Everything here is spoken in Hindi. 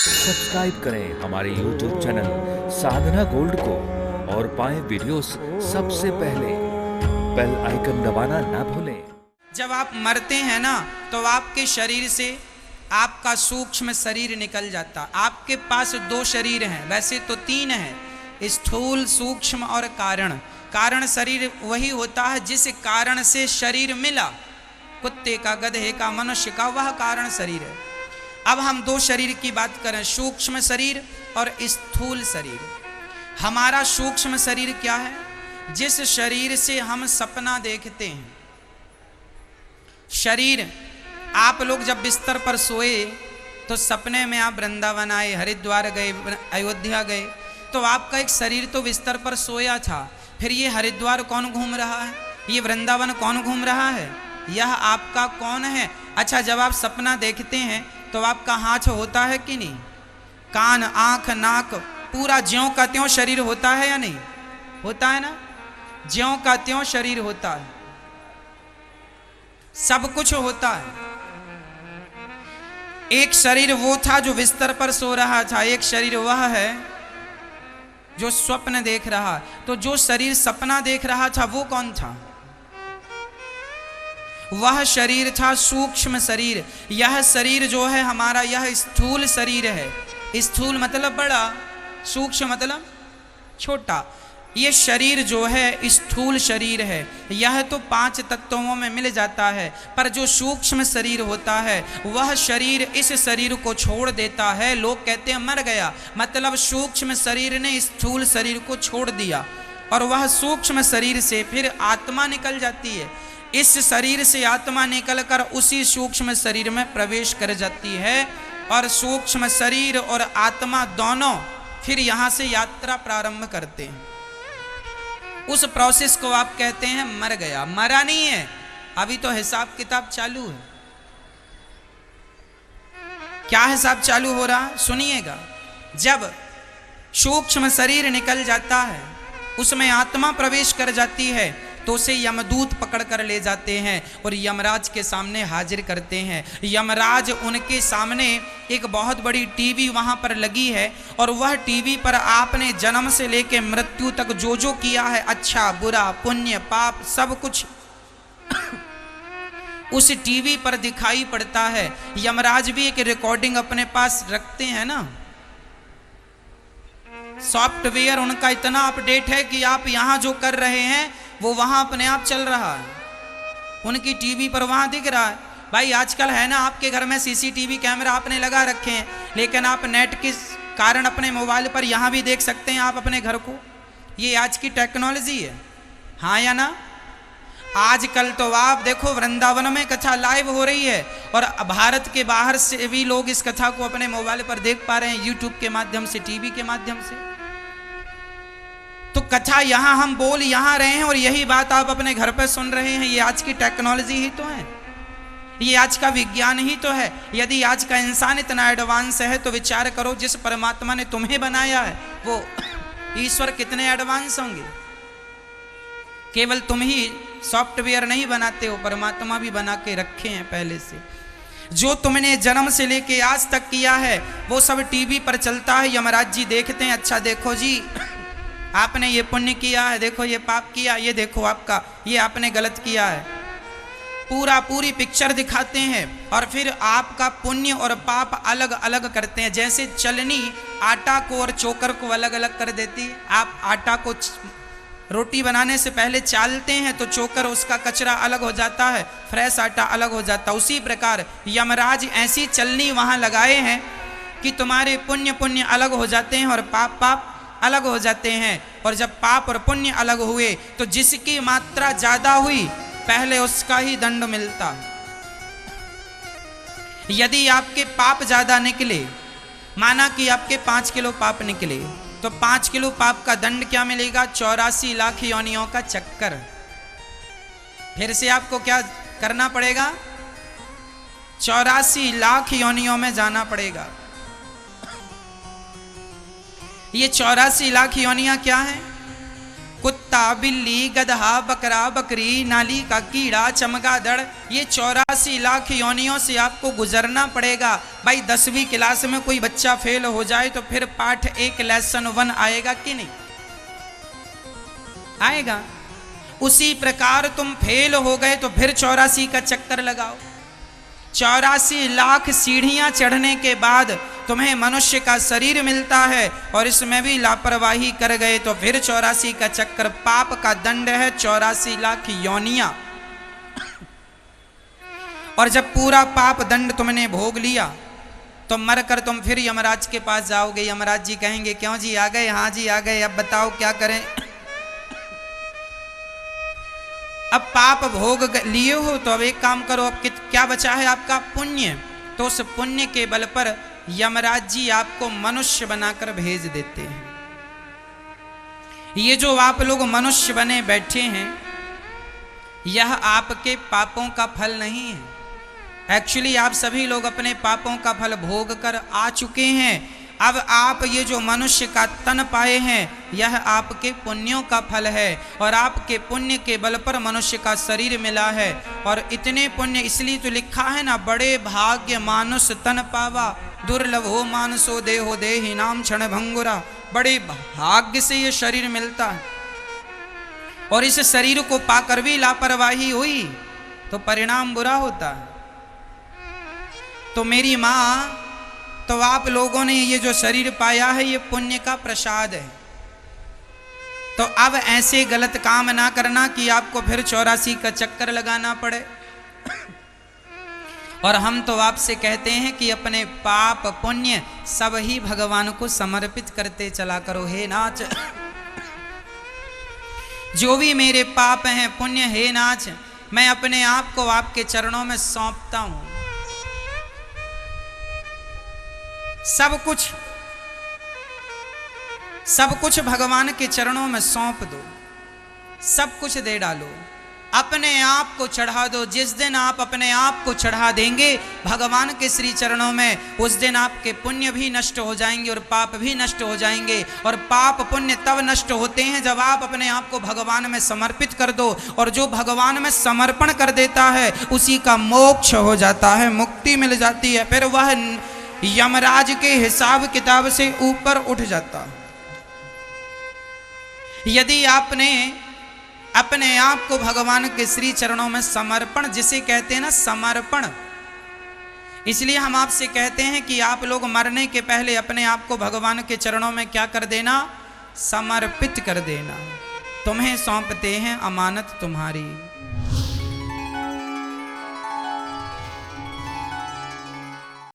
सब्सक्राइब करें हमारे YouTube चैनल साधना गोल्ड को और पाएं वीडियोस सबसे पहले। बेल आइकन दबाना ना भूलें। जब आप मरते हैं ना तो आपके शरीर से आपका सूक्ष्म शरीर निकल जाता। आपके पास दो शरीर हैं, वैसे तो तीन हैं, स्थूल, सूक्ष्म और कारण। कारण शरीर वही होता है जिस कारण से शरीर मिला। कुत्ते का, गधे का, मनुष्य का, वह कारण शरीर है। अब हम दो शरीर की बात करें, सूक्ष्म शरीर और स्थूल शरीर। हमारा सूक्ष्म शरीर क्या है? जिस शरीर से हम सपना देखते हैं। शरीर, आप लोग जब बिस्तर पर सोए तो सपने में आप वृंदावन आए, हरिद्वार गए, अयोध्या गए, तो आपका एक शरीर तो बिस्तर पर सोया था। फिर ये हरिद्वार कौन घूम रहा है? ये वृंदावन कौन घूम रहा है? यह आपका कौन है? अच्छा, जब आप सपना देखते हैं तो आपका हाथ होता है कि नहीं? कान, आंख, नाक, पूरा ज्यों का त्यों शरीर होता है या नहीं? होता है ना? ज्यों का त्यों शरीर होता है, सब कुछ होता है। एक शरीर वो था जो बिस्तर पर सो रहा था, एक शरीर वह है जो स्वप्न देख रहा। तो जो शरीर सपना देख रहा था वो कौन था? वह शरीर था सूक्ष्म शरीर। यह शरीर जो है हमारा, यह स्थूल शरीर है। स्थूल मतलब बड़ा, सूक्ष्म मतलब छोटा। ये शरीर जो है स्थूल शरीर है। यह तो पांच तत्वों में मिल जाता है, पर जो सूक्ष्म शरीर होता है वह शरीर इस शरीर को छोड़ देता है। लोग कहते हैं मर गया, मतलब सूक्ष्म शरीर ने स्थूल शरीर को छोड़ दिया और वह सूक्ष्म शरीर से फिर आत्मा निकल जाती है। इस शरीर से आत्मा निकलकर उसी सूक्ष्म शरीर में प्रवेश कर जाती है और सूक्ष्म शरीर और आत्मा दोनों फिर यहाँ से यात्रा प्रारंभ करते हैं। उस प्रोसेस को आप कहते हैं मर गया। मरा नहीं है, अभी तो हिसाब किताब चालू है। क्या हिसाब चालू हो रहा? सुनिएगा। जब सूक्ष्म शरीर निकल जाता है, उसमें आत्मा प्रवेश कर जाती है, तो उसे यमदूत पकड़ कर ले जाते हैं और यमराज के सामने हाजिर करते हैं। यमराज, उनके सामने एक बहुत बड़ी टीवी वहां पर लगी है और वह टीवी पर आपने जन्म से लेके मृत्यु तक जो जो किया है, अच्छा बुरा, पुण्य पाप, सब कुछ उस टीवी पर दिखाई पड़ता है। यमराज भी एक रिकॉर्डिंग अपने पास रखते हैं ना। सॉफ्टवेयर उनका इतना अपडेट है कि आप यहां जो कर रहे हैं वो वहां अपने आप चल रहा है। उनकी टीवी पर वहां दिख रहा है। भाई आजकल है ना, आपके घर में सीसीटीवी कैमरा आपने लगा रखे हैं, लेकिन आप नेट के कारण अपने मोबाइल पर यहां भी देख सकते हैं आप अपने घर को। ये आज की टेक्नोलॉजी है, हाँ या ना? आजकल तो आप देखो वृंदावन में कथा लाइव हो रही है और भारत के बाहर से भी लोग इस कथा को अपने मोबाइल पर देख पा रहे हैं, यूट्यूब के माध्यम से, टीवी के माध्यम से। तो कथा यहां हम बोल यहां रहे हैं और यही बात आप अपने घर पर सुन रहे हैं। ये आज की टेक्नोलॉजी ही तो है, ये आज का विज्ञान ही तो है। यदि आज का इंसान इतना एडवांस है तो विचार करो, जिस परमात्मा ने तुम्हें बनाया है वो ईश्वर कितने एडवांस होंगे। केवल तुम ही सॉफ्टवेयर नहीं बनाते हो, परमात्मा भी बना के रखे हैं पहले से। जो तुमने जन्म से लेके आज तक किया है वो सब टीवी पर चलता है। यमराज जी देखते हैं, अच्छा देखो जी आपने ये पुण्य किया है, देखो ये पाप किया, ये देखो आपका ये आपने गलत किया है। पूरी पिक्चर दिखाते हैं और फिर आपका पुण्य और पाप अलग अलग करते हैं। जैसे चलनी आटा को और चोकर को अलग अलग कर देती है। आप आटा को रोटी बनाने से पहले चालते हैं तो चोकर, उसका कचरा अलग हो जाता है, फ्रेश आटा अलग हो जाता है। उसी प्रकार यमराज ऐसी चलनी वहां लगाए हैं कि तुम्हारे पुण्य अलग हो जाते हैं और पाप अलग हो जाते हैं। और जब पाप और पुण्य अलग हुए तो जिसकी मात्रा ज्यादा हुई पहले उसका ही दंड मिलता है। यदि आपके पाप ज्यादा निकले, माना कि आपके 5 किलो पाप निकले, तो 5 किलो पाप का दंड क्या मिलेगा? 84 लाख योनियों का चक्कर। फिर से आपको क्या करना पड़ेगा? 84 लाख योनियों में जाना पड़ेगा। ये 84 लाख योनियां क्या है? कुत्ते कुत्ता, बिल्ली, गधा, बकरा, बकरी, नाली का कीड़ा, चमगादड़, ये 84 लाख योनियों से आपको गुजरना पड़ेगा। भाई 10वीं क्लास में कोई बच्चा फेल हो जाए तो फिर पाठ 1 लेसन 1 आएगा कि नहीं आएगा? उसी प्रकार तुम फेल हो गए तो फिर 84 का चक्कर लगाओ। 84 लाख सीढ़ियां चढ़ने के बाद तुम्हें मनुष्य का शरीर मिलता है और इसमें भी लापरवाही कर गए तो फिर 84 का चक्कर। पाप का दंड है 84 लाख योनियां। और जब पूरा पाप दंड तुमने भोग लिया तो मरकर तुम फिर यमराज के पास जाओगे। यमराज जी कहेंगे क्यों जी आ गए? हाँ जी आ गए, अब बताओ क्या करें? अब पाप भोग लिए हो तो अब एक काम करो, अब क्या बचा है आपका? पुण्य। तो उस पुण्य के बल पर यमराज जी आपको मनुष्य बनाकर भेज देते हैं। ये जो आप लोग मनुष्य बने बैठे हैं यह आपके पापों का फल नहीं है। एक्चुअली आप सभी लोग अपने पापों का फल भोग कर आ चुके हैं। अब आप ये जो मनुष्य का तन पाए हैं यह आपके पुण्यों का फल है और आपके पुण्य के बल पर मनुष्य का शरीर मिला है। और इतने पुण्य इसलिए तो लिखा है ना, बड़े भाग्य मानुष तन पावा, दुर्लभो मानसो देहो देहि नाम क्षण भंगुरा। बड़े भाग्य से ये शरीर मिलता है और इस शरीर को पाकर भी लापरवाही हुई तो परिणाम बुरा होता है। तो मेरी माँ, तो आप लोगों ने ये जो शरीर पाया है ये पुण्य का प्रसाद है। तो अब ऐसे गलत काम ना करना कि आपको फिर 84 का चक्कर लगाना पड़े। और हम तो आपसे कहते हैं कि अपने पाप पुण्य सब ही भगवान को समर्पित करते चला करो। हे नाथ, जो भी मेरे पाप हैं पुण्य, हे नाथ, मैं अपने आप को आपके चरणों में सौंपता हूं। सब कुछ भगवान के चरणों में सौंप दो, सब कुछ दे डालो, अपने आप को चढ़ा दो। जिस दिन आप अपने आप को चढ़ा देंगे भगवान के श्री चरणों में, उस दिन आपके पुण्य भी नष्ट हो जाएंगे और पाप भी नष्ट हो जाएंगे। और पाप पुण्य तब नष्ट होते हैं जब आप अपने आप को भगवान में समर्पित कर दो। और जो भगवान में समर्पण कर देता है उसी का मोक्ष हो जाता है, मुक्ति मिल जाती है, फिर वह यमराज के हिसाब किताब से ऊपर उठ जाता। यदि आपने अपने आप को भगवान के श्री चरणों में समर्पण, जिसे कहते हैं ना समर्पण, इसलिए हम आपसे कहते हैं कि आप लोग मरने के पहले अपने आप को भगवान के चरणों में क्या कर देना? समर्पित कर देना। तुम्हें सौंपते हैं अमानत तुम्हारी।